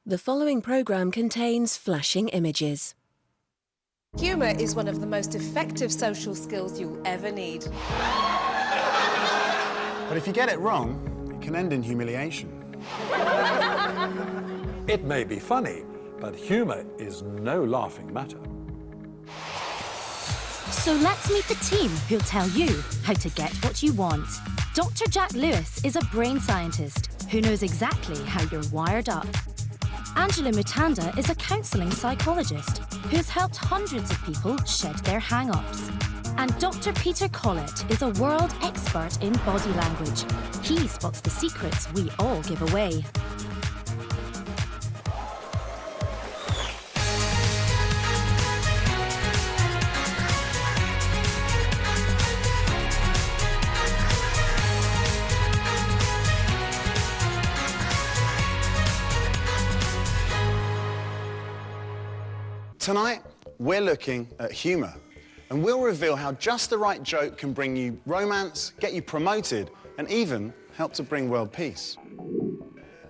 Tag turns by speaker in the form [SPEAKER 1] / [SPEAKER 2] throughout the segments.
[SPEAKER 1] The following programme contains flashing images.
[SPEAKER 2] Humour is one of the most effective social skills you'll ever need.
[SPEAKER 3] But if you get it wrong, it can end in humiliation.
[SPEAKER 4] It may be funny, but humour is no laughing matter.
[SPEAKER 5] So let's meet the team who'll tell you how to get what you want. Dr. Jack Lewis is a brain scientist who knows exactly how you're wired up. Angela Mutanda is a counselling psychologist who's helped hundreds of people shed their hang-ups. And Dr. Peter Collett is a world expert in body language. He spots the secrets we all give away.
[SPEAKER 3] Tonight, we're looking at humour, and we'll reveal how just the right joke can bring you romance, get you promoted, and even help to bring world peace.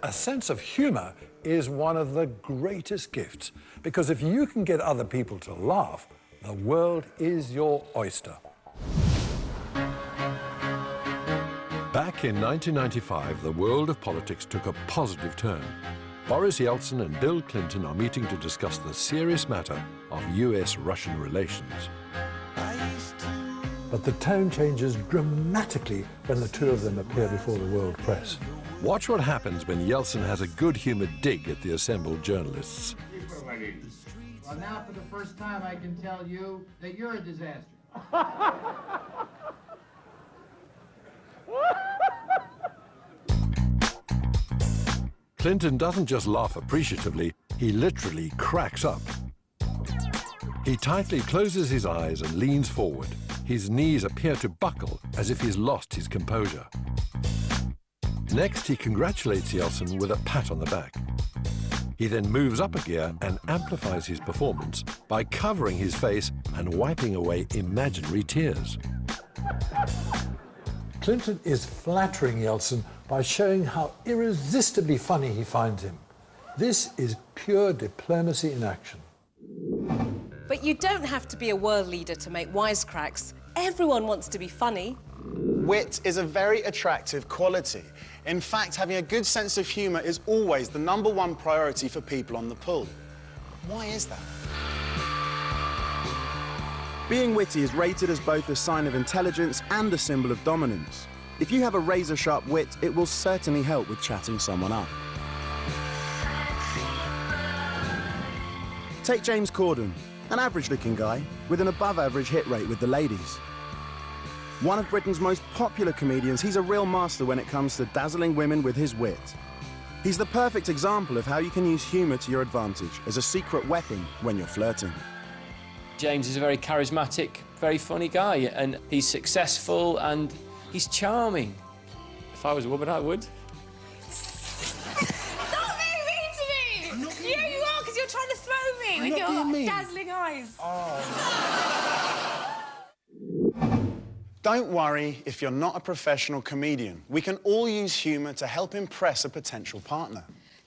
[SPEAKER 4] A sense of humour is one of the greatest gifts, because if you can get other people to laugh, the world is your oyster. Back in 1995, the world of politics took a positive turn. Boris Yeltsin and Bill Clinton are meeting to discuss the serious matter of US-Russian relations. But the tone changes dramatically when the two of them appear before the world press. Watch what happens when Yeltsin has a good-humoured dig at the assembled journalists.
[SPEAKER 6] Well, now for the first time I can tell you that you're a disaster.
[SPEAKER 4] Clinton doesn't just laugh appreciatively, he literally cracks up. He tightly closes his eyes and leans forward. His knees appear to buckle as if he's lost his composure. Next, he congratulates Yeltsin with a pat on the back. He then moves up a gear and amplifies his performance by covering his face and wiping away imaginary tears. Clinton is flattering Yeltsin by showing how irresistibly funny he finds him. This is pure diplomacy in action.
[SPEAKER 2] But you don't have to be a world leader to make wisecracks. Everyone wants to be funny.
[SPEAKER 3] Wit is a very attractive quality. In fact, having a good sense of humour is always the #1 priority for people on the pull. Why is that? Being witty is rated as both a sign of intelligence and a symbol of dominance. If you have a razor-sharp wit, it will certainly help with chatting someone up. Take James Corden, an average-looking guy with an above-average hit rate with the ladies. One of Britain's most popular comedians, he's a real master when it comes to dazzling women with his wit. He's the perfect example of how you can use humour to your advantage as a secret weapon when you're flirting.
[SPEAKER 7] James is a very charismatic, very funny guy, and he's successful and he's charming. If I was a woman, I would.
[SPEAKER 2] Stop being mean to me! I'm not being mean. You are, because you're trying to throw me with your dazzling eyes.
[SPEAKER 3] Don't worry if you're not a professional comedian. We can all use humour to help impress a potential partner.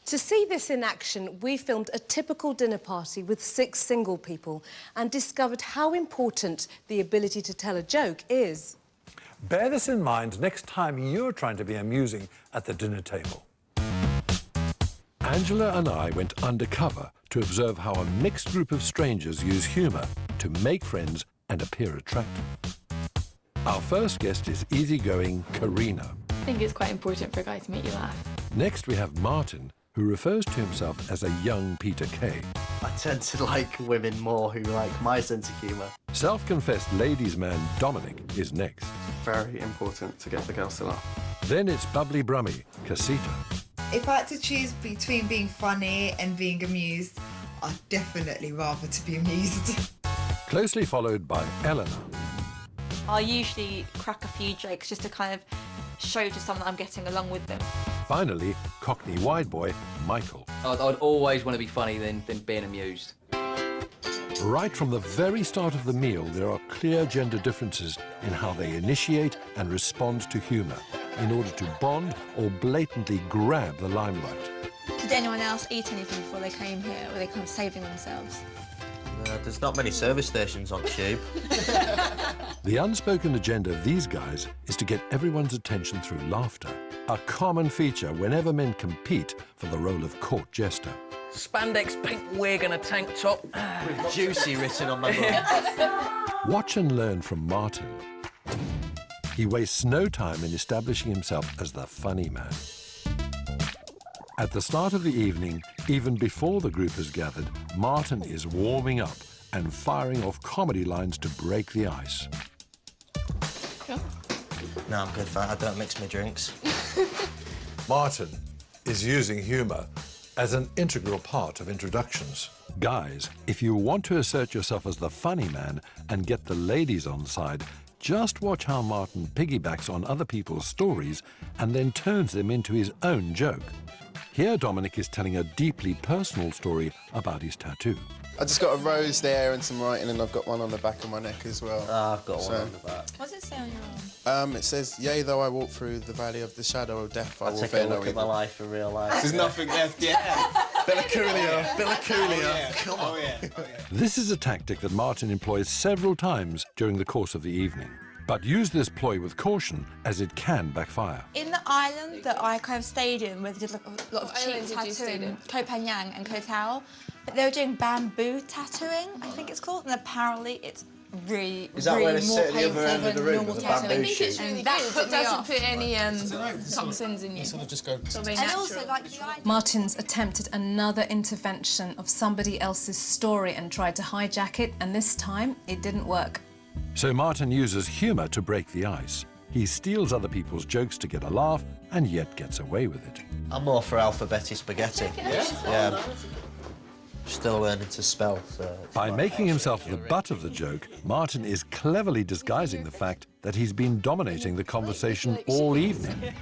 [SPEAKER 2] To see this in action, we filmed a typical dinner party with 6 single people and discovered how important the ability to tell a joke is.
[SPEAKER 4] Bear this in mind next time you're trying to be amusing at the dinner table. Angela and I went undercover to observe how a mixed group of strangers use humour to make friends and appear attractive. Our first guest is easygoing Karina.
[SPEAKER 8] I think it's quite important for a guy to make you laugh.
[SPEAKER 4] Next we have Martin, who refers to himself as a young Peter Kay.
[SPEAKER 9] I tend to like women more who like my sense of humour.
[SPEAKER 4] Self-confessed ladies' man Dominic is next.
[SPEAKER 9] Very important to get the girls to laugh.
[SPEAKER 4] Then it's bubbly brummy Casita.
[SPEAKER 10] If I had to choose between being funny and being amused, I'd definitely rather to be amused.
[SPEAKER 4] Closely followed by Eleanor.
[SPEAKER 11] I usually crack a few jokes just to kind of show to someone that I'm getting along with them.
[SPEAKER 4] Finally, Cockney wide boy Michael.
[SPEAKER 12] I'd always want to be funny than being amused.
[SPEAKER 4] Right from the very start of the meal, there are clear gender differences in how they initiate and respond to humour in order to bond or blatantly grab the limelight.
[SPEAKER 11] Did anyone else eat anything before they came here? Or were they kind of saving themselves?
[SPEAKER 9] There's not many service stations on Tube.
[SPEAKER 4] The unspoken agenda of these guys is to get everyone's attention through laughter, a common feature whenever men compete for the role of court jester.
[SPEAKER 12] Spandex pink wig and a tank top.
[SPEAKER 9] With juicy written on my mug.
[SPEAKER 4] Watch and learn from Martin. He wastes no time in establishing himself as the funny man. At the start of the evening, even before the group has gathered, Martin is warming up and firing off comedy lines to break the ice.
[SPEAKER 9] No, I'm good for that. I don't mix my drinks.
[SPEAKER 4] Martin is using humour as an integral part of introductions. Guys, if you want to assert yourself as the funny man and get the ladies on side, just watch how Martin piggybacks on other people's stories and then turns them into his own joke. Here, Dominic is telling a deeply personal story about his tattoo.
[SPEAKER 13] I just got a rose there and some writing, and I've got one on the back of my neck as well.
[SPEAKER 9] I've got one on the back.
[SPEAKER 11] What does it say on your arm?
[SPEAKER 13] It says, "Yea, though I walk through the valley of the shadow of death, I will
[SPEAKER 9] Take
[SPEAKER 13] fear
[SPEAKER 9] a
[SPEAKER 13] no
[SPEAKER 9] look at my
[SPEAKER 13] evil."
[SPEAKER 9] life in real life.
[SPEAKER 13] There's nothing left, yeah. Bella Coolia, Bella Coolia. Come on.
[SPEAKER 3] Oh, yeah.
[SPEAKER 4] This is a tactic that Martin employs several times during the course of the evening. But use this ploy with caution, as it can backfire.
[SPEAKER 11] In the island that I kind of stayed in, where they did like a lot of cheap tattooing, Koh Phangan and Koh Tao, but they were doing bamboo tattooing, I think it's called, and apparently it's really,
[SPEAKER 9] Is that
[SPEAKER 11] really
[SPEAKER 9] where they
[SPEAKER 11] more
[SPEAKER 9] sit at the
[SPEAKER 11] painful
[SPEAKER 9] other end of the
[SPEAKER 11] than
[SPEAKER 9] room
[SPEAKER 11] normal
[SPEAKER 9] with a bamboo
[SPEAKER 11] tattooing.
[SPEAKER 9] shoot?
[SPEAKER 11] And that doesn't put any
[SPEAKER 8] toxins in you.
[SPEAKER 3] Sort of just go...
[SPEAKER 11] And also, like, the idea...
[SPEAKER 2] Martin's attempted another intervention of somebody else's story and tried to hijack it, and this time it didn't work.
[SPEAKER 4] So Martin uses humour to break the ice. He steals other people's jokes to get a laugh and yet gets away with it.
[SPEAKER 9] I'm more for alphabetti spaghetti. Yeah. Still learning to spell. So
[SPEAKER 4] By making himself the butt of the joke, Martin is cleverly disguising the fact that he's been dominating the conversation all evening.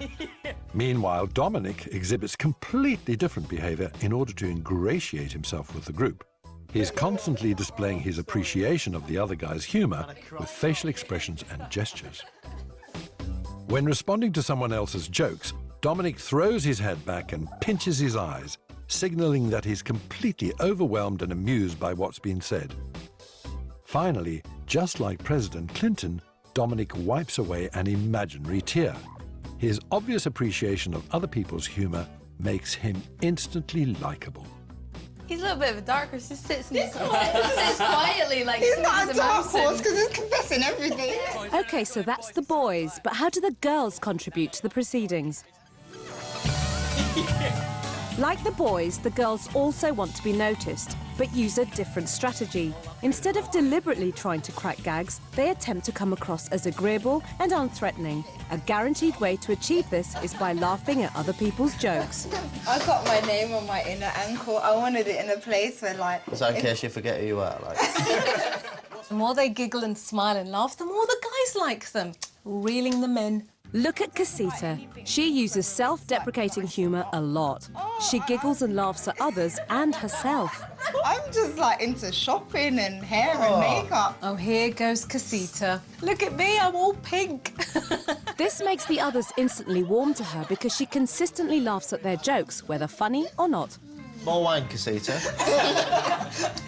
[SPEAKER 4] Meanwhile, Dominic exhibits completely different behaviour in order to ingratiate himself with the group. He's constantly displaying his appreciation of the other guy's humour with facial expressions and gestures. When responding to someone else's jokes, Dominic throws his head back and pinches his eyes, signalling that he's completely overwhelmed and amused by what's been said. Finally, just like President Clinton, Dominic wipes away an imaginary tear. His obvious appreciation of other people's humour makes him instantly likeable.
[SPEAKER 11] He's a little bit of a dark horse, just sits quietly like
[SPEAKER 10] He's not a dark
[SPEAKER 11] mountain.
[SPEAKER 10] horse because he's confessing everything.
[SPEAKER 1] OK, so that's the boys, but how do the girls contribute to the proceedings? Like the boys, the girls also want to be noticed, but use a different strategy. Instead of deliberately trying to crack gags, they attempt to come across as agreeable and unthreatening. A guaranteed way to achieve this is by laughing at other people's jokes.
[SPEAKER 10] I got my name on my inner ankle. I wanted it in a place where, like...
[SPEAKER 9] So in case you forget who you are, like...
[SPEAKER 2] The more they giggle and smile and laugh, the more the guys like them, reeling them in.
[SPEAKER 1] Look at Casita. She uses self-deprecating humour a lot. She giggles and laughs at others and herself.
[SPEAKER 10] I'm just, like, into shopping and hair and makeup.
[SPEAKER 2] Oh, here goes Casita. Look at me, I'm all pink.
[SPEAKER 1] This makes the others instantly warm to her because she consistently laughs at their jokes, whether funny or not.
[SPEAKER 9] More wine, Casita.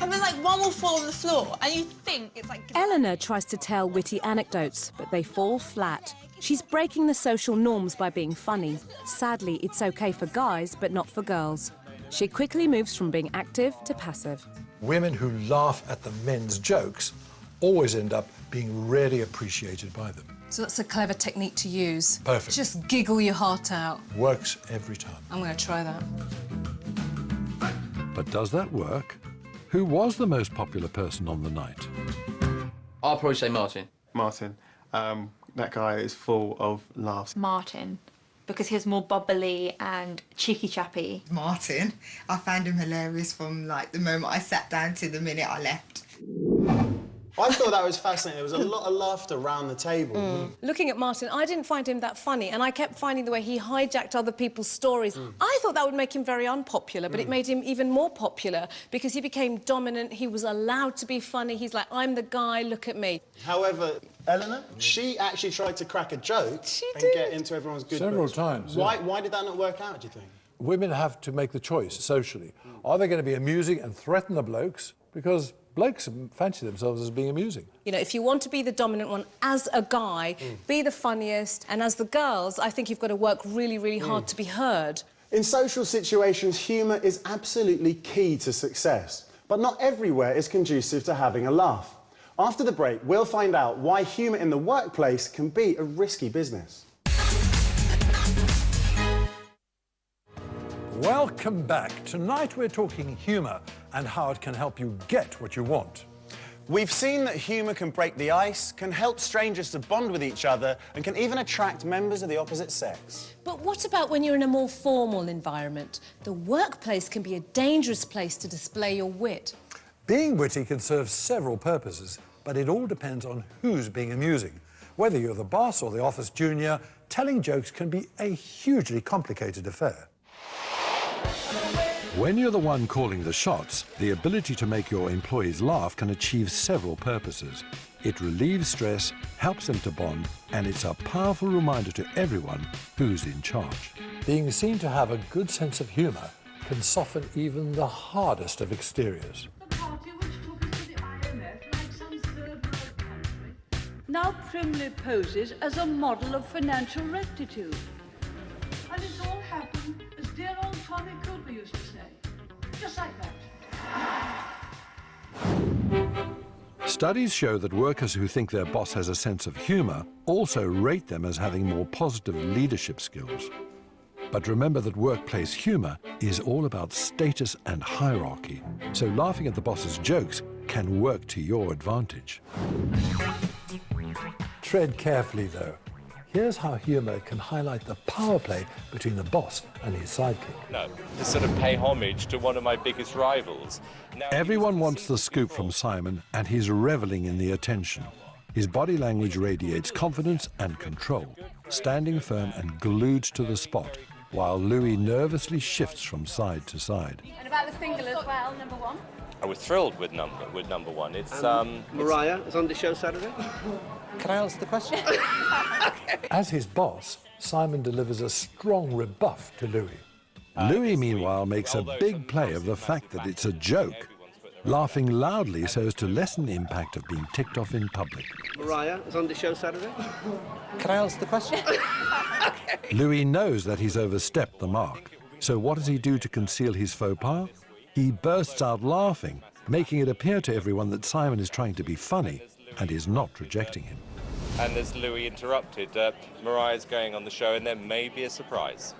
[SPEAKER 11] And then, like, one will fall on the floor, and you think it's like...
[SPEAKER 1] Eleanor tries to tell witty anecdotes, but they fall flat. She's breaking the social norms by being funny. Sadly, it's okay for guys, but not for girls. She quickly moves from being active to passive.
[SPEAKER 4] Women who laugh at the men's jokes always end up being really appreciated by them.
[SPEAKER 2] So that's a clever technique to use.
[SPEAKER 4] Perfect.
[SPEAKER 2] Just giggle your heart out.
[SPEAKER 4] Works every time.
[SPEAKER 2] I'm going to try that.
[SPEAKER 4] But does that work? Who was the most popular person on the night?
[SPEAKER 12] I'll probably say Martin.
[SPEAKER 13] Martin. That guy is full of laughs.
[SPEAKER 11] Martin, because he was more bubbly and cheeky-chappy.
[SPEAKER 10] Martin. I found him hilarious from, like, the moment I sat down to the minute I left.
[SPEAKER 3] I thought that was fascinating. There was a lot of laughter around the table.
[SPEAKER 2] Looking at Martin, I didn't find him that funny, and I kept finding the way he hijacked other people's stories. I thought that would make him very unpopular, but it made him even more popular because he became dominant, he was allowed to be funny, he's like, I'm the guy, look at me.
[SPEAKER 3] However, Eleanor, she actually tried to crack a joke and get into everyone's good
[SPEAKER 4] Several
[SPEAKER 3] books.
[SPEAKER 4] times,
[SPEAKER 3] Why did that not work out, do you think?
[SPEAKER 4] women have to make the choice socially. Are they going to be amusing and threaten the blokes? Because blokes fancy themselves as being amusing.
[SPEAKER 2] You know, if you want to be the dominant one as a guy, be the funniest, and as the girls, I think you've got to work really, really hard to be heard.
[SPEAKER 3] In social situations, humour is absolutely key to success. But not everywhere is conducive to having a laugh. After the break, we'll find out why humour in the workplace can be a risky business.
[SPEAKER 4] Welcome back. Tonight we're talking humour and how it can help you get what you want.
[SPEAKER 3] We've seen that humour can break the ice, can help strangers to bond with each other, and can even attract members of the opposite sex.
[SPEAKER 2] But what about when you're in a more formal environment? The workplace can be a dangerous place to display your wit.
[SPEAKER 4] Being witty can serve several purposes, but it all depends on who's being amusing. Whether you're the boss or the office junior, telling jokes can be a hugely complicated affair. When you're the one calling the shots, the ability to make your employees laugh can achieve several purposes. It relieves stress, helps them to bond, and it's a powerful reminder to everyone who's in charge. Being seen to have a good sense of humour can soften even the hardest of exteriors.
[SPEAKER 14] Now primly poses as a model of financial rectitude. And it's all happened, as dear old Tommy Cooper used to say. Just like that.
[SPEAKER 4] Studies show that workers who think their boss has a sense of humour also rate them as having more positive leadership skills. But remember that workplace humour is all about status and hierarchy, so laughing at the boss's jokes can work to your advantage. Tread carefully, though. Here's how humour can highlight the power play between the boss and his sidekick.
[SPEAKER 15] No, to sort of pay homage to one of my biggest rivals. Now,
[SPEAKER 4] everyone wants the scoop from Simon, and he's reveling in the attention. His body language radiates confidence and control, standing firm and glued to the spot, while Louis nervously shifts from side to side.
[SPEAKER 14] And about the single as well, number one.
[SPEAKER 15] I was thrilled with number one. It's
[SPEAKER 16] Mariah is on the show Saturday.
[SPEAKER 15] Can I answer the question?
[SPEAKER 4] As his boss, Simon delivers a strong rebuff to Louis. Louis, meanwhile, makes a big play of the fact that it's a joke, laughing loudly so as to lessen the impact of being ticked off in public.
[SPEAKER 16] Mariah is on the show Saturday.
[SPEAKER 15] Can I answer the question?
[SPEAKER 4] Louis knows that he's overstepped the mark, so what does he do to conceal his faux pas? He bursts out laughing, making it appear to everyone that Simon is trying to be funny and is not rejecting him.
[SPEAKER 15] And as Louis interrupted, Mariah's going on the show and there may be a surprise.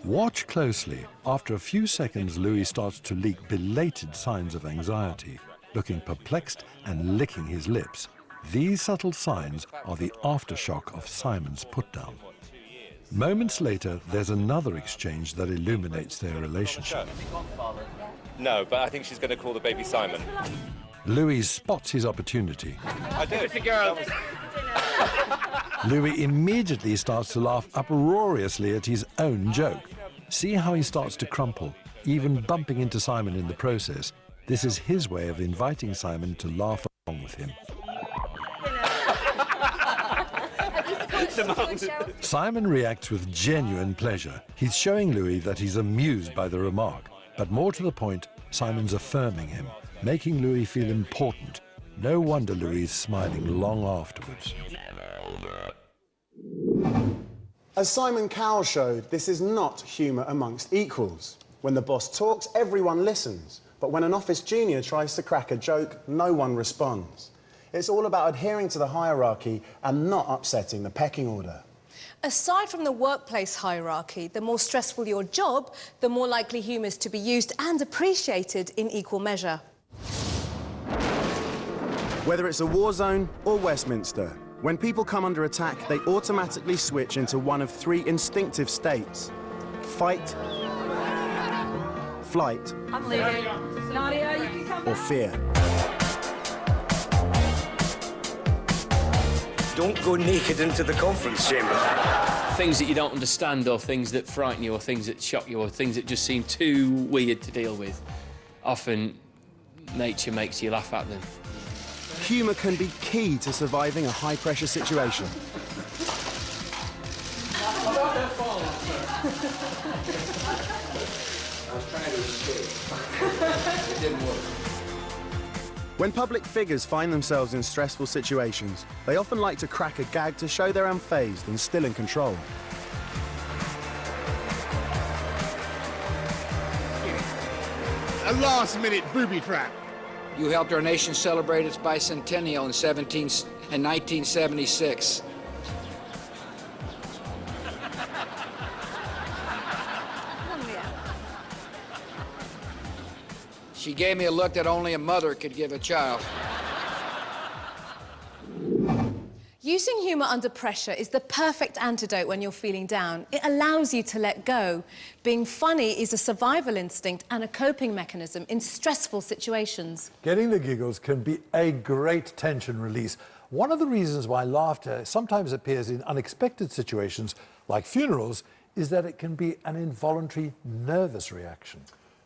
[SPEAKER 4] Watch closely. After a few seconds, Louis starts to leak belated signs of anxiety, looking perplexed and licking his lips. These subtle signs are the aftershock of Simon's put-down. Moments later, there's another exchange that illuminates their relationship.
[SPEAKER 15] No, but I think she's going to call the baby Simon.
[SPEAKER 4] Louis spots his opportunity.
[SPEAKER 15] I do. It's a girl.
[SPEAKER 4] Louis immediately starts to laugh uproariously at his own joke. See how he starts to crumple, even bumping into Simon in the process. This is his way of inviting Simon to laugh along with him. Simon reacts with genuine pleasure. He's showing Louis that he's amused by the remark. But more to the point, Simon's affirming him, making Louis feel important. No wonder Louis is smiling long afterwards.
[SPEAKER 3] As Simon Cowell showed, this is not humour amongst equals. When the boss talks, everyone listens. But when an office junior tries to crack a joke, no one responds. It's all about adhering to the hierarchy and not upsetting the pecking order.
[SPEAKER 2] Aside from the workplace hierarchy, the more stressful your job, the more likely humour is to be used and appreciated in equal measure.
[SPEAKER 3] Whether it's a war zone or Westminster, when people come under attack, they automatically switch into one of three instinctive states: fight, flight,
[SPEAKER 14] I'm leaving. Nadia, you can come
[SPEAKER 3] or fear.
[SPEAKER 16] Don't go naked into the conference chamber.
[SPEAKER 7] Things that you don't understand, or things that frighten you, or things that shock you, or things that just seem too weird to deal with. Often, nature makes you laugh at them.
[SPEAKER 3] Humour can be key to surviving a high-pressure situation.
[SPEAKER 16] was trying to escape. It didn't work.
[SPEAKER 3] When public figures find themselves in stressful situations, they often like to crack a gag to show they're unfazed and still in control.
[SPEAKER 6] A last-minute booby trap.
[SPEAKER 17] You helped our nation celebrate its bicentennial in 1976. She gave me a look that only a mother could give a child.
[SPEAKER 2] Using humour under pressure is the perfect antidote when you're feeling down. It allows you to let go. Being funny is a survival instinct and a coping mechanism in stressful situations.
[SPEAKER 18] Getting the giggles can be a great tension release. One of the reasons why laughter sometimes appears in unexpected situations, like funerals, is that it can be an involuntary nervous reaction.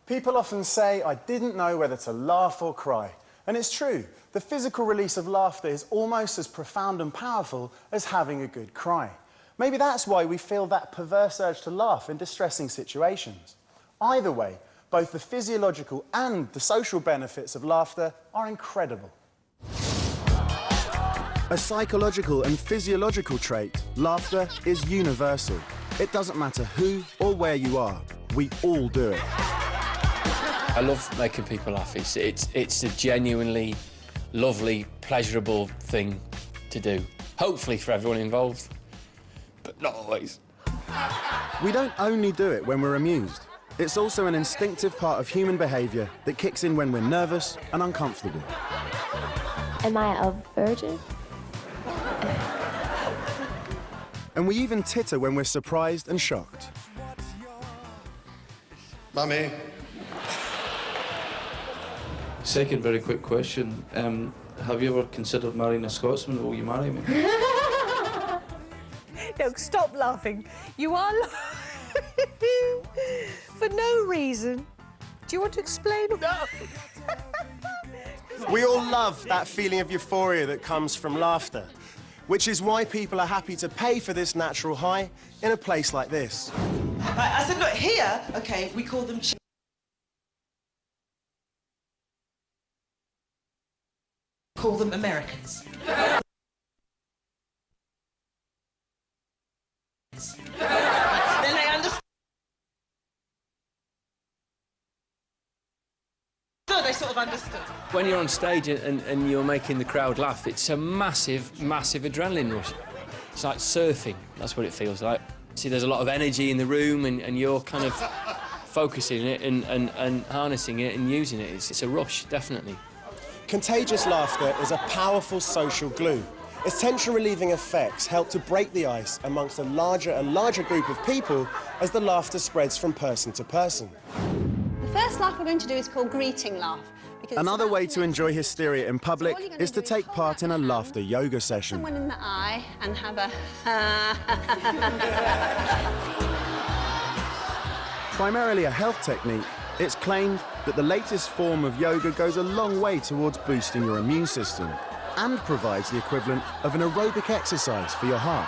[SPEAKER 3] People often say, I didn't know whether to laugh or cry. And it's true. The physical release of laughter is almost as profound and powerful as having a good cry. Maybe that's why we feel that perverse urge to laugh in distressing situations. Either way, both the physiological and the social benefits of laughter are incredible. A psychological and physiological trait, laughter is universal. It doesn't matter who or where you are, we all do it.
[SPEAKER 7] I love making people laugh. It's a genuinely lovely, pleasurable thing to do. Hopefully for everyone involved, but not always.
[SPEAKER 3] We don't only do it when we're amused. It's also an instinctive part of human behaviour that kicks in when we're nervous and uncomfortable.
[SPEAKER 19] Am I a virgin?
[SPEAKER 3] And we even titter when we're surprised and shocked.
[SPEAKER 13] Mummy.
[SPEAKER 20] Second very quick question. Have you ever considered marrying a Scotsman? Will you marry me?
[SPEAKER 21] No, stop laughing. You are for no reason. Do you want to explain? No.
[SPEAKER 22] We all love that feeling of euphoria that comes from laughter, which is why people are happy to pay for this natural high in a place like this.
[SPEAKER 23] I said, look, here, okay, we call them call them Americans. Then they understood. They sort of understood.
[SPEAKER 7] When you're on stage and you're making the crowd laugh, it's a massive, massive adrenaline rush. It's like surfing, that's what it feels like. See, there's a lot of energy in the room and you're kind of focusing it and harnessing it and using it. It's a rush, definitely.
[SPEAKER 22] Contagious laughter is a powerful social glue. Its tension-relieving effects help to break the ice amongst a larger and larger group of people as the laughter spreads from person to person.
[SPEAKER 24] The first laugh we're going to do is called greeting laugh.
[SPEAKER 3] Another way to enjoy hysteria in public is to take part in a laughter yoga session.
[SPEAKER 24] Someone in the eye and have a
[SPEAKER 3] Primarily a health technique, it's claimed that the latest form of yoga goes a long way towards boosting your immune system and provides the equivalent of an aerobic exercise for your heart.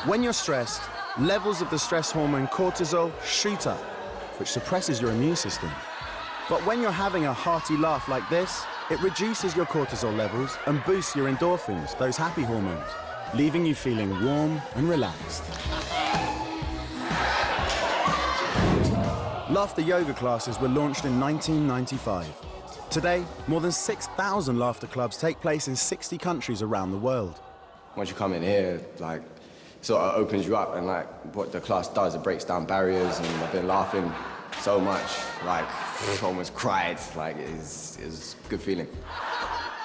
[SPEAKER 3] When you're stressed, levels of the stress hormone cortisol shoot up, which suppresses your immune system. But when you're having a hearty laugh like this, it reduces your cortisol levels and boosts your endorphins, those happy hormones, leaving you feeling warm and relaxed. Laughter yoga classes were launched in 1995. Today, more than 6,000 laughter clubs take place in 60 countries around the world.
[SPEAKER 25] Once you come in here, like, it sort of opens you up, and like what the class does, it breaks down barriers, and I've been laughing so much, like almost cried, like it's a good feeling.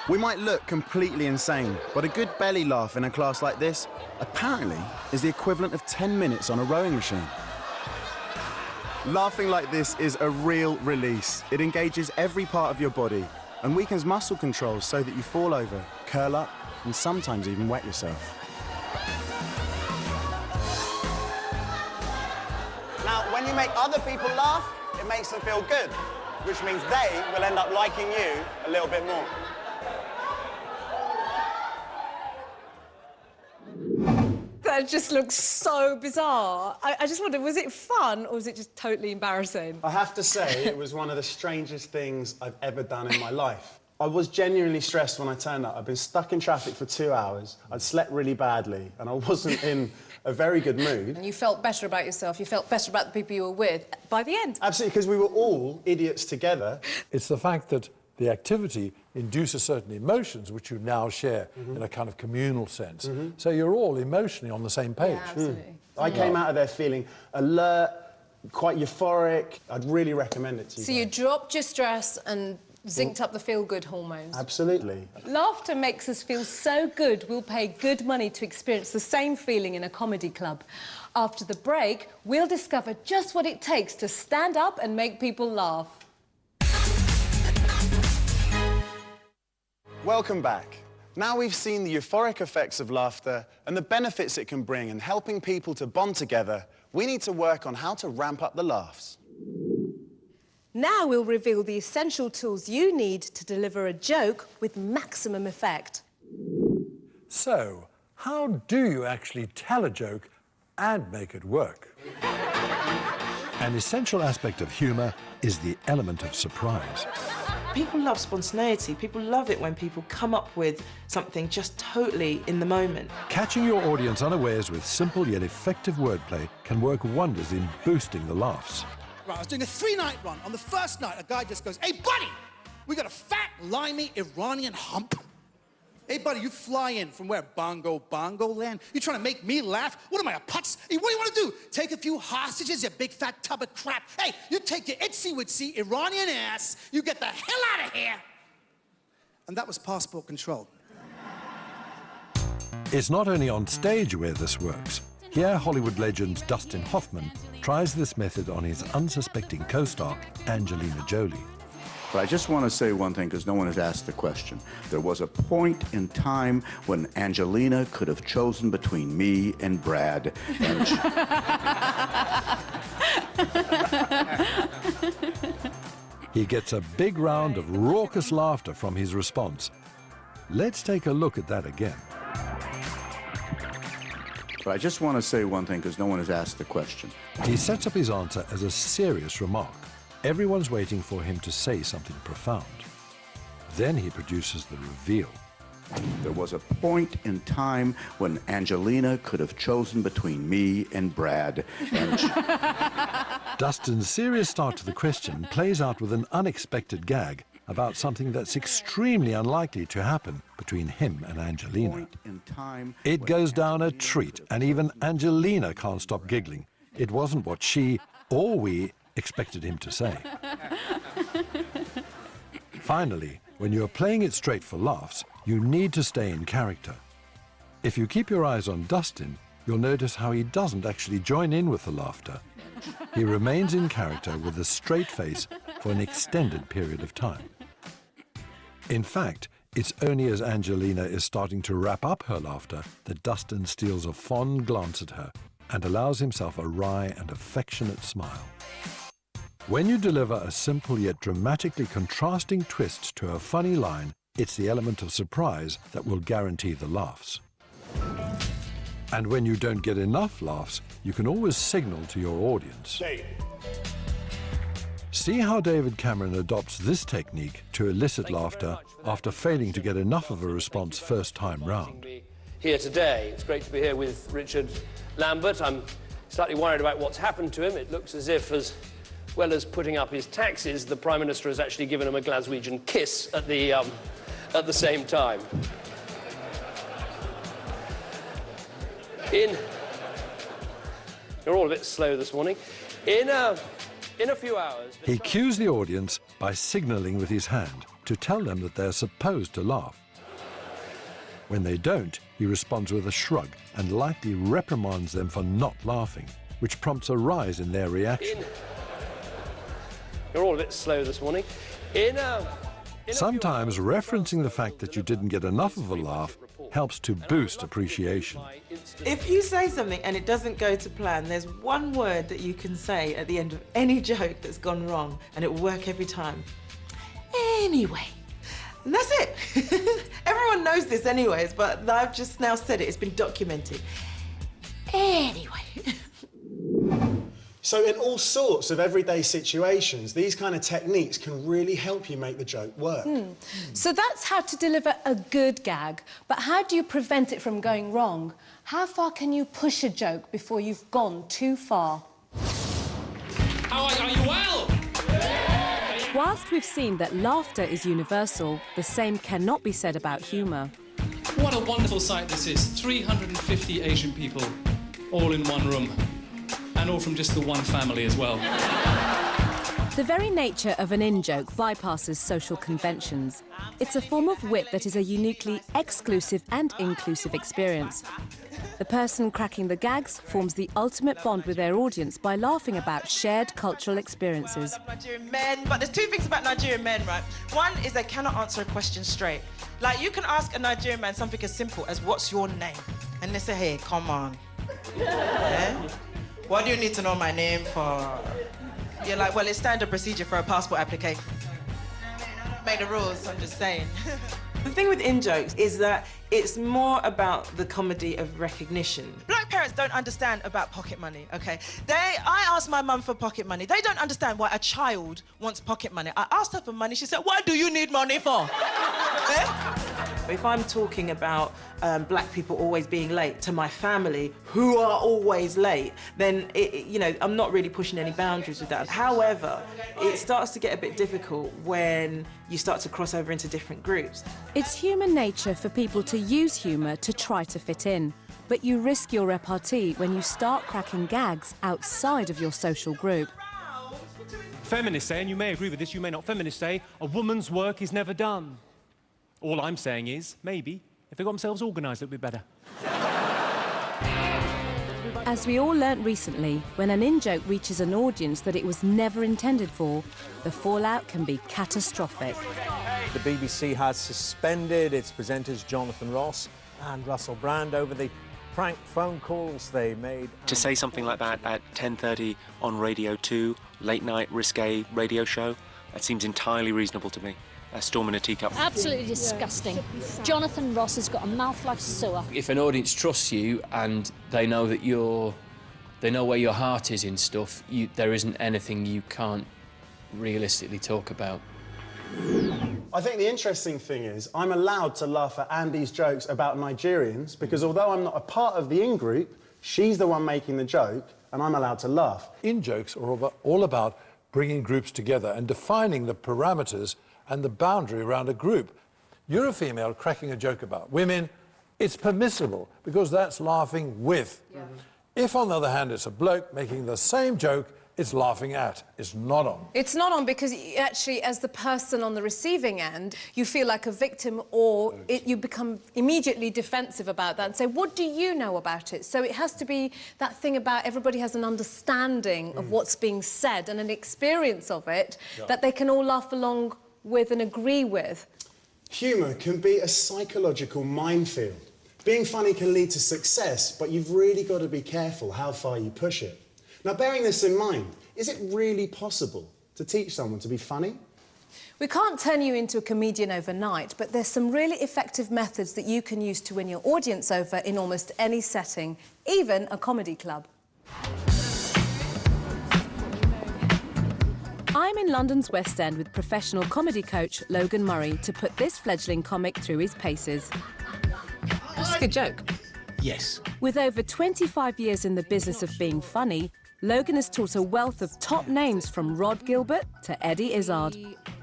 [SPEAKER 3] We might look completely insane, but a good belly laugh in a class like this apparently is the equivalent of 10 minutes on a rowing machine. Laughing like this is a real release. It engages every part of your body and weakens muscle control so that you fall over, curl up, and sometimes even wet yourself.
[SPEAKER 22] Now, when you make other people laugh, it makes them feel good, which means they will end up liking you a little bit more.
[SPEAKER 2] That just looks so bizarre. I just wondered, was it fun or was it just totally embarrassing?
[SPEAKER 22] I have to say, it was one of the strangest things I've ever done in my life. I was genuinely stressed when I turned up. I'd been stuck in traffic for 2 hours, I'd slept really badly, and I wasn't in a very good mood.
[SPEAKER 2] And you felt better about yourself, you felt better about the people you were with by the end.
[SPEAKER 22] Absolutely, because we were all idiots together.
[SPEAKER 18] It's the fact that the activity induces certain emotions which you now share in a kind of communal sense. So you're all emotionally on the same page.
[SPEAKER 2] Yeah, absolutely.
[SPEAKER 22] I came out of there feeling alert, quite euphoric. I'd really recommend it to you.
[SPEAKER 2] So you dropped your stress and zinced up the feel-good hormones.
[SPEAKER 22] Absolutely.
[SPEAKER 2] Laughter makes us feel so good, we'll pay good money to experience the same feeling in a comedy club. After the break, we'll discover just what it takes to stand up and make people laugh.
[SPEAKER 3] Welcome back. Now we've seen the euphoric effects of laughter and the benefits it can bring in helping people to bond together, we need to work on how to ramp up the laughs.
[SPEAKER 2] Now we'll reveal the essential tools you need to deliver a joke with maximum effect.
[SPEAKER 18] So, how do you actually tell a joke and make it work?
[SPEAKER 4] An essential aspect of humour is the element of surprise.
[SPEAKER 23] People love spontaneity. People love it when people come up with something just totally in the moment.
[SPEAKER 4] Catching your audience unawares with simple yet effective wordplay can work wonders in boosting the laughs.
[SPEAKER 1] Right, I was doing a 3-night run. On the first night, a guy just goes, "Hey, buddy, we got a fat, limey Iranian hump. Hey, buddy, you fly in from where? Bongo land? You trying to make me laugh? What am I, a putz? Hey, what do you want to do? Take a few hostages, you big fat tub of crap? Hey, you take your itsy-witsy Iranian ass, you get the hell out of here." And that was passport control.
[SPEAKER 4] It's not only on stage where this works. Here, Hollywood legend Dustin Hoffman tries this method on his unsuspecting co-star, Angelina Jolie.
[SPEAKER 5] But I just want to say one thing, because no one has asked the question. There was a point in time when Angelina could have chosen between me and Brad. And
[SPEAKER 4] He gets a big round of raucous laughter from his response. Let's take a look at that again.
[SPEAKER 5] But I just want to say one thing, because no one has asked the question.
[SPEAKER 4] He sets up his answer as a serious remark. Everyone's waiting for him to say something profound. Then he produces the reveal.
[SPEAKER 5] There was a point in time when Angelina could have chosen between me and Brad. And
[SPEAKER 4] Dustin's serious start to the question plays out with an unexpected gag about something that's extremely unlikely to happen between him and Angelina. It goes down a treat, and even Angelina can't stop giggling. It wasn't what she, or we, expected him to say. Finally, when you're playing it straight for laughs, you need to stay in character. If you keep your eyes on Dustin, you'll notice how he doesn't actually join in with the laughter. He remains in character with a straight face for an extended period of time. In fact, it's only as Angelina is starting to wrap up her laughter that Dustin steals a fond glance at her and allows himself a wry and affectionate smile. When you deliver a simple yet dramatically contrasting twist to a funny line, it's the element of surprise that will guarantee the laughs. And when you don't get enough laughs, you can always signal to your audience. See how David Cameron adopts this technique to elicit laughter after failing to get enough of a response first time round.
[SPEAKER 8] Here today. It's great to be here with Richard Lambert. I'm slightly worried about what's happened to him. It looks as if, as well as putting up his taxes, the Prime Minister has actually given him a Glaswegian kiss at the same time. You're all a bit slow this morning. In a few hours...
[SPEAKER 4] He cues the audience by signalling with his hand to tell them that they're supposed to laugh. When they don't, he responds with a shrug and lightly reprimands them for not laughing, which prompts a rise in their reaction.
[SPEAKER 8] You're all a bit slow this morning.
[SPEAKER 4] Sometimes referencing the fact that you didn't get enough of a laugh helps to boost appreciation.
[SPEAKER 23] If you say something and it doesn't go to plan, there's one word that you can say at the end of any joke that's gone wrong, and it will work every time. Anyway. And that's it. Everyone knows this anyways, but I've just now said it. It's been documented. Anyway.
[SPEAKER 22] So in all sorts of everyday situations, these kind of techniques can really help you make the joke work.
[SPEAKER 2] So that's how to deliver a good gag, but how do you prevent it from going wrong? How far can you push a joke before you've gone too far?
[SPEAKER 9] How are you well?
[SPEAKER 10] Whilst we've seen that laughter is universal, the same cannot be said about humour.
[SPEAKER 9] What a wonderful sight this is. 350 Asian people, all in one room. And all from just the one family as well.
[SPEAKER 10] The very nature of an in-joke bypasses social conventions. It's a form of wit that is a uniquely exclusive and inclusive experience. The person cracking the gags forms the ultimate bond with their audience by laughing about shared cultural experiences.
[SPEAKER 23] Nigerian men, but there's two things about Nigerian men, right? One is they cannot answer a question straight. Like, you can ask a Nigerian man something as simple as, what's your name? And they say, hey, come on. Yeah? What do you need to know my name for? You're like, well, it's standard procedure for a passport application. I don't make the rules, I'm just saying. The thing with in-jokes is that it's more about the comedy of recognition. Black parents don't understand about pocket money, OK? I asked my mum for pocket money. They don't understand why a child wants pocket money. I asked her for money, she said, what do you need money for? If I'm talking about black people always being late to my family, who are always late, then, you know, I'm not really pushing any boundaries with that. However, it starts to get a bit difficult when you start to cross over into different groups.
[SPEAKER 10] It's human nature for people to use humour to try to fit in, but you risk your repartee when you start cracking gags outside of your social group.
[SPEAKER 11] Feminists say, and you may agree with this, you may not, feminists say, a woman's work is never done. All I'm saying is, maybe, if they got themselves organised, it'd be better.
[SPEAKER 10] As we all learnt recently, when an in-joke reaches an audience that it was never intended for, the fallout can be catastrophic.
[SPEAKER 12] The BBC has suspended its presenters Jonathan Ross and Russell Brand over the prank phone calls they made.
[SPEAKER 15] To say something like that at 10:30 on Radio 2, late-night, risque radio show, that seems entirely reasonable to me. A storm in a teacup.
[SPEAKER 26] Absolutely disgusting. Jonathan Ross has got a mouth like a sewer.
[SPEAKER 7] If an audience trusts you and they know that they know where your heart is in stuff, there isn't anything you can't realistically talk about.
[SPEAKER 22] I think the interesting thing is I'm allowed to laugh at Andy's jokes about Nigerians because although I'm not a part of the in-group, she's the one making the joke and I'm allowed to laugh.
[SPEAKER 18] In-jokes are all about bringing groups together and defining the parameters and the boundary around a group. You're a female cracking a joke about women, it's permissible because that's laughing with. Yeah. If, on the other hand, it's a bloke making the same joke, it's laughing at. It's not on.
[SPEAKER 2] It's not on because actually, as the person on the receiving end, you feel like a victim or you become immediately defensive about that and say, what do you know about it? So it has to be that thing about everybody has an understanding of what's being said and an experience of it that they can all laugh along with and agree with.
[SPEAKER 22] Humour can be a psychological minefield. Being funny can lead to success, but you've really got to be careful how far you push it. Now, bearing this in mind, is it really possible to teach someone to be funny?
[SPEAKER 2] We can't turn you into a comedian overnight, but there's some really effective methods that you can use to win your audience over in almost any setting, even a comedy club.
[SPEAKER 10] I'm in London's West End with professional comedy coach Logan Murray to put this fledgling comic through his paces.
[SPEAKER 2] That's a good joke.
[SPEAKER 27] Yes.
[SPEAKER 10] With over 25 years in the business of being funny, Logan has taught a wealth of top names from Rod Gilbert to Eddie Izzard.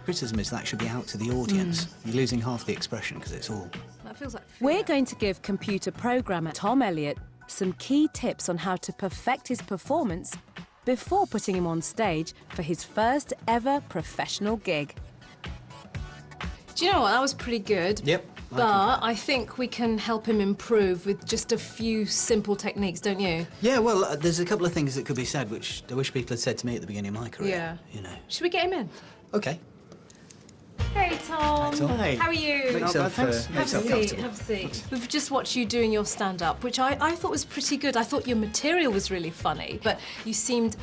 [SPEAKER 27] Criticism is that should be out to the audience. You're losing half the expression because it's all...
[SPEAKER 2] That feels like...
[SPEAKER 10] We're going to give computer programmer Tom Elliott some key tips on how to perfect his performance before putting him on stage for his first ever professional gig.
[SPEAKER 2] Do you know what? That was pretty good.
[SPEAKER 27] Yep.
[SPEAKER 2] But I think we can help him improve with just a few simple techniques, don't you?
[SPEAKER 27] Yeah, well, there's a couple of things that could be said which I wish people had said to me at the beginning of my career.
[SPEAKER 2] Yeah.
[SPEAKER 27] You know.
[SPEAKER 2] Should we get him in?
[SPEAKER 27] OK.
[SPEAKER 2] Hey, Tom.
[SPEAKER 27] Hi, Tom. Hi.
[SPEAKER 2] How are you?
[SPEAKER 27] Make yourself,
[SPEAKER 2] have a seat, have a seat. We've just watched you doing your stand-up, which I thought was pretty good. I thought your material was really funny, but you seemed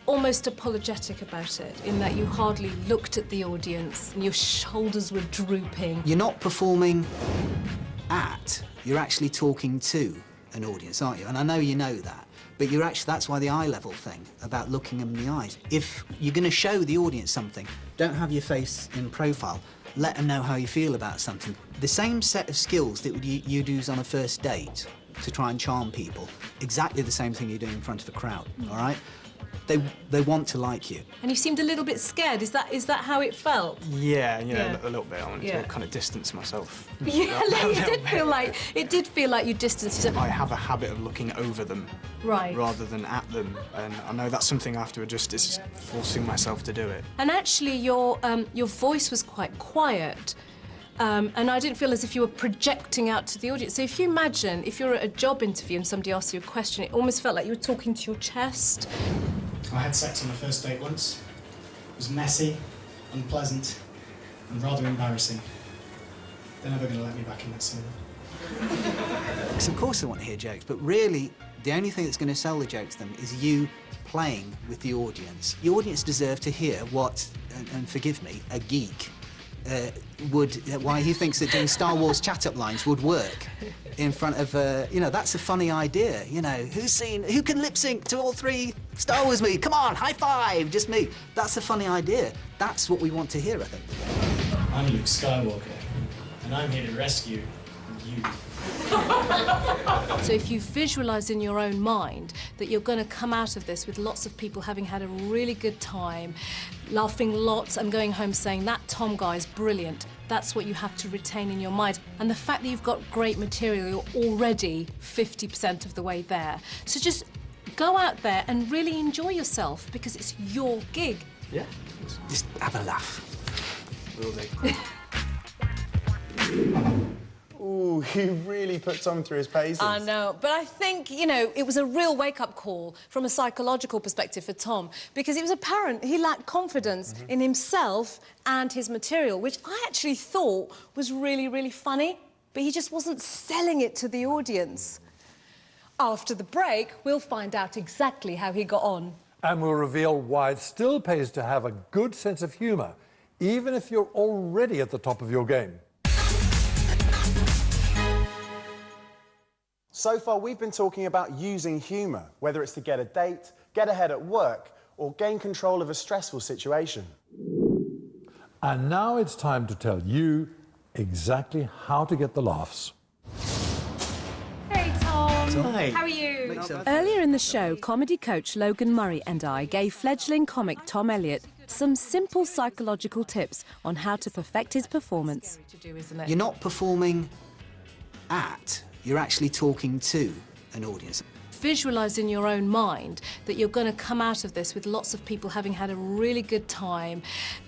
[SPEAKER 2] almost apologetic about it, in that you hardly looked at the audience and your shoulders were drooping.
[SPEAKER 27] You're not performing at, you're actually talking to. an audience, aren't you? And I know you know that, but you're actually, that's why the eye level thing, about looking them in the eyes. If you're going to show the audience something, don't have your face in profile. Let them know how you feel about something. The same set of skills that you'd use on a first date to try and charm people, exactly the same thing you're doing in front of a crowd, all right? They want to like you.
[SPEAKER 2] And you seemed a little bit scared. Is that how it felt?
[SPEAKER 6] Yeah, you know,
[SPEAKER 2] Yeah.
[SPEAKER 6] a little bit. I wanted
[SPEAKER 2] Yeah.
[SPEAKER 6] to kind of distance myself.
[SPEAKER 2] Yeah, it did feel like you distanced yourself.
[SPEAKER 6] I have a habit of looking over them
[SPEAKER 2] Right.
[SPEAKER 6] rather than at them, and I know that's something I have to adjust. It's just forcing myself to do it.
[SPEAKER 2] And actually, your voice was quite quiet. And I didn't feel as if you were projecting out to the audience. So if you imagine, if you're at a job interview and somebody asks you a question, it almost felt like you were talking to your chest.
[SPEAKER 6] I had sex on a first date once. It was messy, unpleasant, and rather embarrassing. They're never going to let me back in that cinema.
[SPEAKER 27] Because of course they want to hear jokes, but really, the only thing that's going to sell the jokes to them is you playing with the audience. The audience deserve to hear what, and forgive me, a geek why he thinks that doing Star Wars chat-up lines would work in front of, you know, that's a funny idea. You know, who can lip-sync to all 3 Star Wars movies? Come on, high five, just me. That's a funny idea. That's what we want to hear, I think.
[SPEAKER 6] I'm Luke Skywalker, and I'm here to rescue you.
[SPEAKER 2] So if you visualise in your own mind that you're going to come out of this with lots of people having had a really good time, laughing lots and going home saying, that Tom guy's brilliant, that's what you have to retain in your mind. And the fact that you've got great material, you're already 50% of the way there. So just go out there and really enjoy yourself, because it's your gig.
[SPEAKER 6] Yeah.
[SPEAKER 27] Just have a laugh.
[SPEAKER 6] Will do.
[SPEAKER 22] Ooh, you really put Tom through his paces.
[SPEAKER 2] I know, but I think, you know, it was a real wake-up call from a psychological perspective for Tom, because it was apparent he lacked confidence in himself and his material, which I actually thought was really, really funny, but he just wasn't selling it to the audience. After the break, we'll find out exactly how he got on.
[SPEAKER 18] And we'll reveal why it still pays to have a good sense of humour, even if you're already at the top of your game.
[SPEAKER 22] So far, we've been talking about using humour, whether it's to get a date, get ahead at work, or gain control of a stressful situation.
[SPEAKER 18] And now it's time to tell you exactly how to get the laughs.
[SPEAKER 2] Hey, Tom.
[SPEAKER 27] Hi.
[SPEAKER 2] How are you?
[SPEAKER 10] Earlier in the show, comedy coach Logan Murray and I gave fledgling comic Tom Elliott some simple psychological tips on how to perfect his performance.
[SPEAKER 27] You're not performing at, you're actually talking to an audience.
[SPEAKER 2] Visualise in your own mind that you're going to come out of this with lots of people having had a really good time,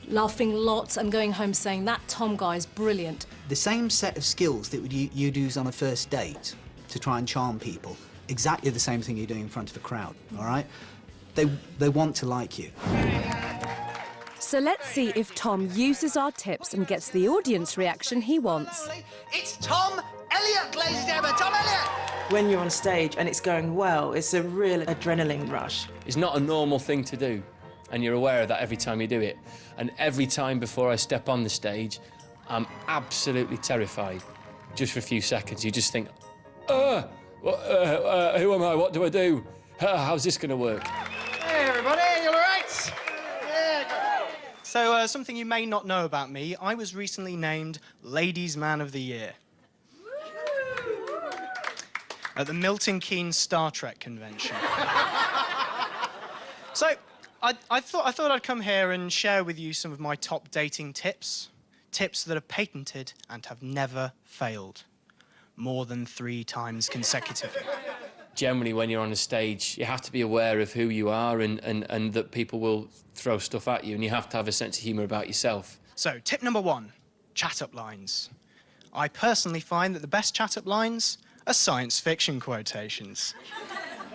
[SPEAKER 2] laughing lots and going home saying, that Tom guy's brilliant.
[SPEAKER 27] The same set of skills that you'd use on a first date to try and charm people, exactly the same thing you're doing in front of a crowd, all right? They want to like you.
[SPEAKER 10] So let's see if Tom uses our tips and gets the audience reaction he wants.
[SPEAKER 13] It's Tom Elliott, ladies and gentlemen, Tom Elliott!
[SPEAKER 23] When you're on stage and it's going well, it's a real adrenaline rush.
[SPEAKER 7] It's not a normal thing to do, and you're aware of that every time you do it. And every time before I step on the stage, I'm absolutely terrified. Just for a few seconds, you just think, who am I? What do I do? How's this going to work?
[SPEAKER 13] Hey, everybody, you all right? Yeah, good.
[SPEAKER 6] So, something you may not know about me, I was recently named Ladies' Man of the Year at the Milton Keynes Star Trek convention. So, I thought I'd come here and share with you some of my top dating tips. Tips that are patented and have never failed. More than 3 times consecutively.
[SPEAKER 7] Generally, when you're on a stage, you have to be aware of who you are and that people will throw stuff at you, and you have to have a sense of humour about yourself.
[SPEAKER 6] So, tip number 1, chat-up lines. I personally find that the best chat-up lines are science fiction quotations.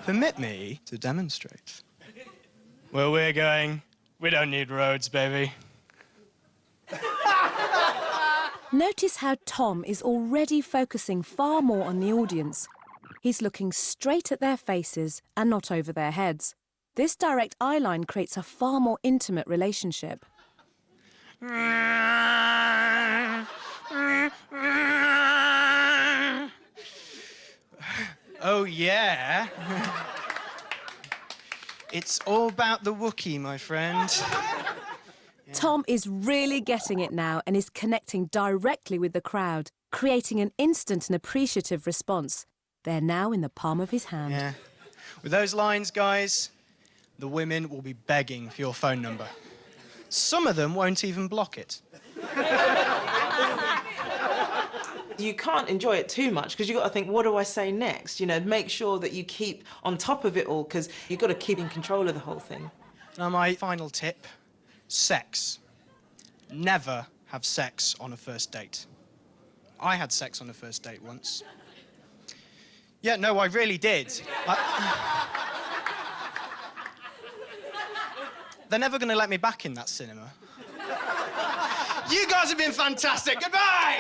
[SPEAKER 6] Permit me to demonstrate. Where we're going, we don't need roads, baby.
[SPEAKER 10] Notice how Tom is already focusing far more on the audience. He's looking straight at their faces and not over their heads. This direct eye line creates a far more intimate relationship.
[SPEAKER 6] Oh, yeah. It's all about the Wookiee, my friend.
[SPEAKER 10] Tom is really getting it now and is connecting directly with the crowd, creating an instant and appreciative response. They're now in the palm of his hand.
[SPEAKER 6] Yeah. With those lines, guys, the women will be begging for your phone number. Some of them won't even block it.
[SPEAKER 23] You can't enjoy it too much because you've got to think, what do I say next? You know, make sure that you keep on top of it all because you've got to keep in control of the whole thing.
[SPEAKER 6] Now, my final tip, sex. Never have sex on a first date. I had sex on a first date once. Yeah, no, I really did. They're never going to let me back in that cinema. You guys have been fantastic. Goodbye!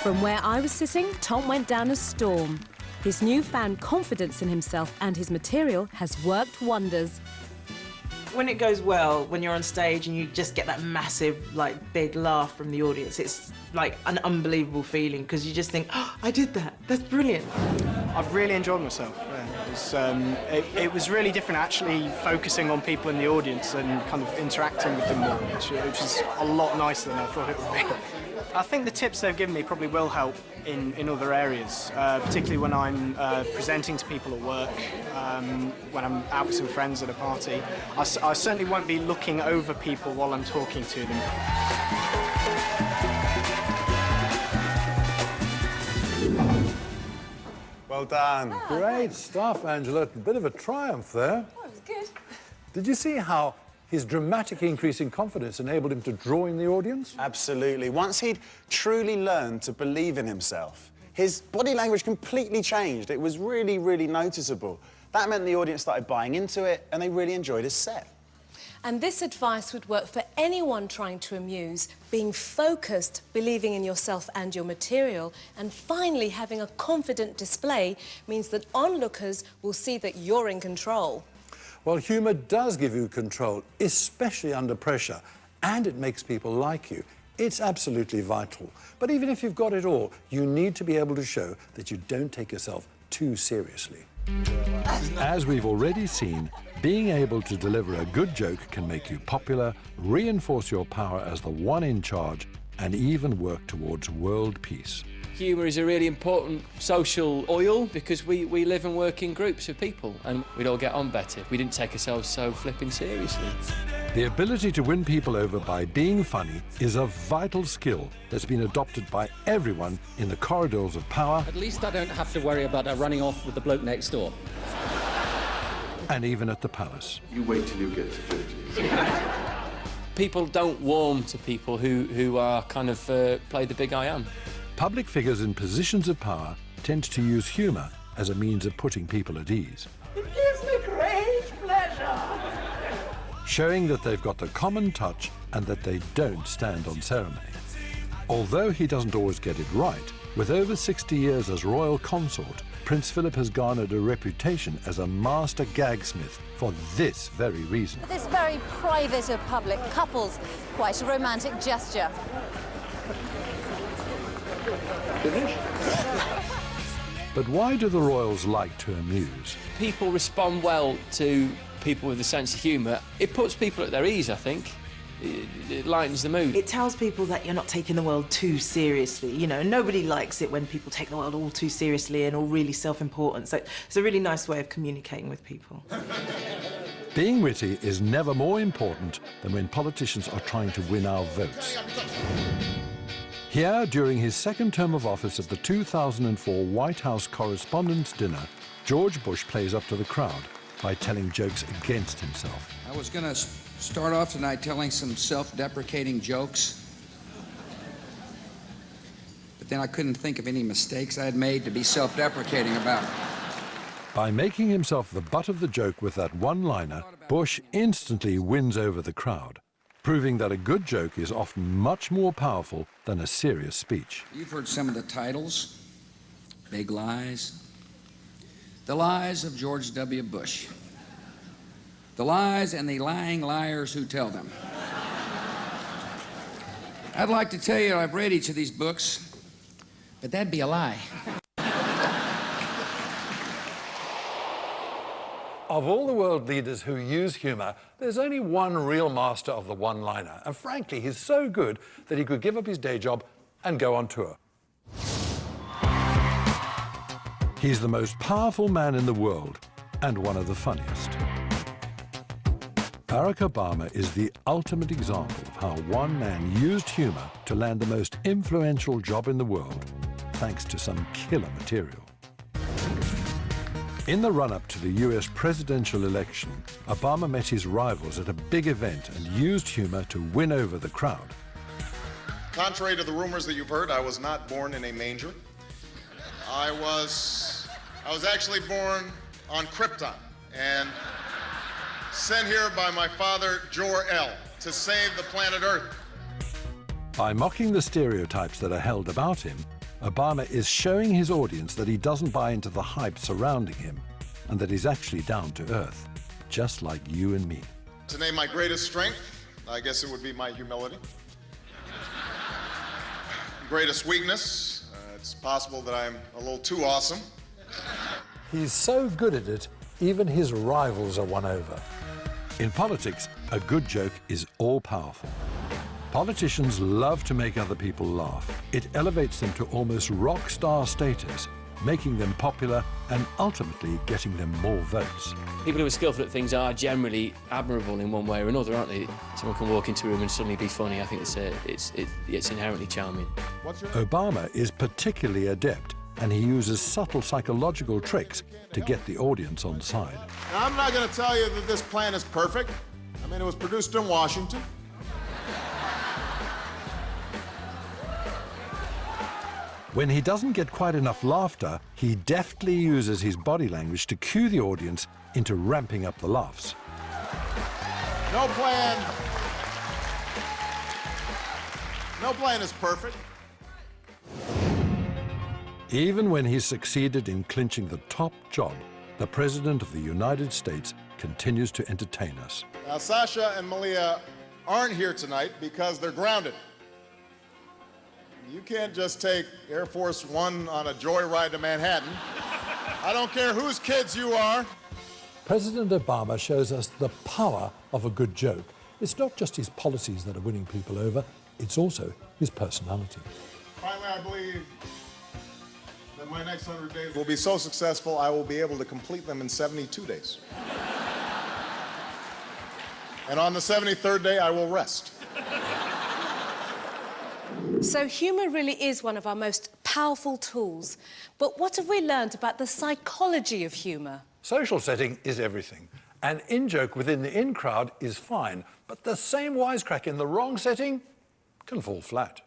[SPEAKER 10] From where I was sitting, Tom went down a storm. His newfound confidence in himself and his material has worked wonders.
[SPEAKER 23] When it goes well, when you're on stage and you just get that massive, like, big laugh from the audience, it's like an unbelievable feeling because you just think, oh, I did that. That's brilliant.
[SPEAKER 6] I've really enjoyed myself. Yeah. It was really different actually focusing on people in the audience and kind of interacting with them more, which is a lot nicer than I thought it would be. I think the tips they've given me probably will help in other areas, particularly when I'm presenting to people at work, when I'm out with some friends at a party. I certainly won't be looking over people while I'm talking to them.
[SPEAKER 18] Well done. Great stuff, Angela. A bit of a triumph there.
[SPEAKER 2] Oh, it was good.
[SPEAKER 18] Did you see how his dramatic increase in confidence enabled him to draw in the audience?
[SPEAKER 22] Absolutely. Once he'd truly learned to believe in himself, his body language completely changed. It was really, really noticeable. That meant the audience started buying into it, and they really enjoyed his set.
[SPEAKER 2] And this advice would work for anyone trying to amuse, being focused, believing in yourself and your material, and finally having a confident display means that onlookers will see that you're in control.
[SPEAKER 18] Well, humour does give you control, especially under pressure, and it makes people like you. It's absolutely vital. But even if you've got it all, you need to be able to show that you don't take yourself too seriously.
[SPEAKER 4] As we've already seen, being able to deliver a good joke can make you popular, reinforce your power as the one in charge, and even work towards world peace.
[SPEAKER 7] Humour is a really important social oil because we live and work in groups of people and we'd all get on better if we didn't take ourselves so flipping seriously.
[SPEAKER 4] The ability to win people over by being funny is a vital skill that's been adopted by everyone in the corridors of power.
[SPEAKER 14] At least I don't have to worry about her running off with the bloke next door.
[SPEAKER 4] And even at the palace.
[SPEAKER 5] You wait till you get to 50.
[SPEAKER 7] People don't warm to people who are kind of play the big I am.
[SPEAKER 4] Public figures in positions of power tend to use humour as a means of putting people at ease.
[SPEAKER 23] It gives me great pleasure.
[SPEAKER 4] Showing that they've got the common touch and that they don't stand on ceremony. Although he doesn't always get it right, with over 60 years as royal consort, Prince Philip has garnered a reputation as a master gagsmith for this very reason.
[SPEAKER 16] This very private of public couples, quite a romantic gesture.
[SPEAKER 4] But why do the royals like to amuse?
[SPEAKER 7] People respond well to people with a sense of humour. It puts people at their ease, I think. It lightens the mood.
[SPEAKER 23] It tells people that you're not taking the world too seriously. You know, nobody likes it when people take the world all too seriously and all really self-important. So it's a really nice way of communicating with people.
[SPEAKER 4] Being witty is never more important than when politicians are trying to win our votes. Here, during his second term of office at the 2004 White House Correspondents' Dinner, George Bush plays up to the crowd by telling jokes against himself.
[SPEAKER 17] I was going to start off tonight telling some self-deprecating jokes, but then I couldn't think of any mistakes I had made to be self-deprecating about.
[SPEAKER 4] By making himself the butt of the joke with that one-liner, Bush instantly wins over the crowd, proving that a good joke is often much more powerful than a serious speech.
[SPEAKER 17] You've heard some of the titles. Big Lies. The Lies of George W. Bush. The Lies and the Lying Liars Who Tell Them. I'd like to tell you I've read each of these books, but that'd be a lie.
[SPEAKER 18] Of all the world leaders who use humour, there's only one real master of the one-liner. And frankly, he's so good that he could give up his day job and go on tour. He's the most powerful man in the world and one of the funniest. Barack Obama is the ultimate example of how one man used humour to land the most influential job in the world, thanks to some killer material. In the run-up to the US presidential election, Obama met his rivals at a big event and used humour to win over the crowd.
[SPEAKER 1] Contrary to the rumors that you've heard, I was not born in a manger. I was actually born on Krypton and sent here by my father, Jor-El, to save the planet Earth.
[SPEAKER 4] By mocking the stereotypes that are held about him, Obama is showing his audience that he doesn't buy into the hype surrounding him and that he's actually down to earth, just like you and me.
[SPEAKER 1] To name my greatest strength, I guess it would be my humility. Greatest weakness, it's possible that I'm a little too awesome.
[SPEAKER 18] He's so good at it, even his rivals are won over.
[SPEAKER 4] In politics, a good joke is all-powerful. Politicians love to make other people laugh. It elevates them to almost rock star status, making them popular and ultimately getting them more votes.
[SPEAKER 7] People who are skillful at things are generally admirable in one way or another, aren't they? Someone can walk into a room and suddenly be funny. I think it's inherently charming.
[SPEAKER 4] Obama is particularly adept, and he uses subtle psychological tricks to get the audience on side.
[SPEAKER 1] Now, I'm not going to tell you that this plan is perfect. I mean, it was produced in Washington.
[SPEAKER 4] When he doesn't get quite enough laughter, he deftly uses his body language to cue the audience into ramping up the laughs.
[SPEAKER 1] No plan is perfect.
[SPEAKER 4] Even when he's succeeded in clinching the top job, the President of the United States continues to entertain us.
[SPEAKER 1] Now, Sasha and Malia aren't here tonight because they're grounded. You can't just take Air Force One on a joyride to Manhattan. I don't care whose kids you are.
[SPEAKER 18] President Obama shows us the power of a good joke. It's not just his policies that are winning people over, it's also his personality.
[SPEAKER 1] Finally, I believe that my next 100 days will be so successful, I will be able to complete them in 72 days. And on the 73rd day, I will rest.
[SPEAKER 2] So humour really is one of our most powerful tools. But what have we learned about the psychology of humour?
[SPEAKER 18] Social setting is everything. An in-joke within the in-crowd is fine, but the same wisecrack in the wrong setting can fall flat.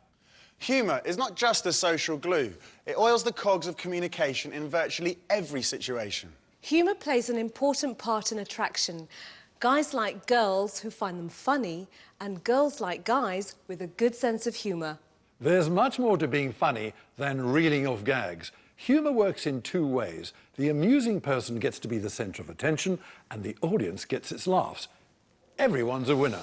[SPEAKER 22] Humour is not just a social glue. It oils the cogs of communication in virtually every situation.
[SPEAKER 2] Humour plays an important part in attraction. Guys like girls who find them funny, and girls like guys with a good sense of humour.
[SPEAKER 18] There's much more to being funny than reeling off gags. Humour works in two ways. The amusing person gets to be the centre of attention, and the audience gets its laughs. Everyone's a winner.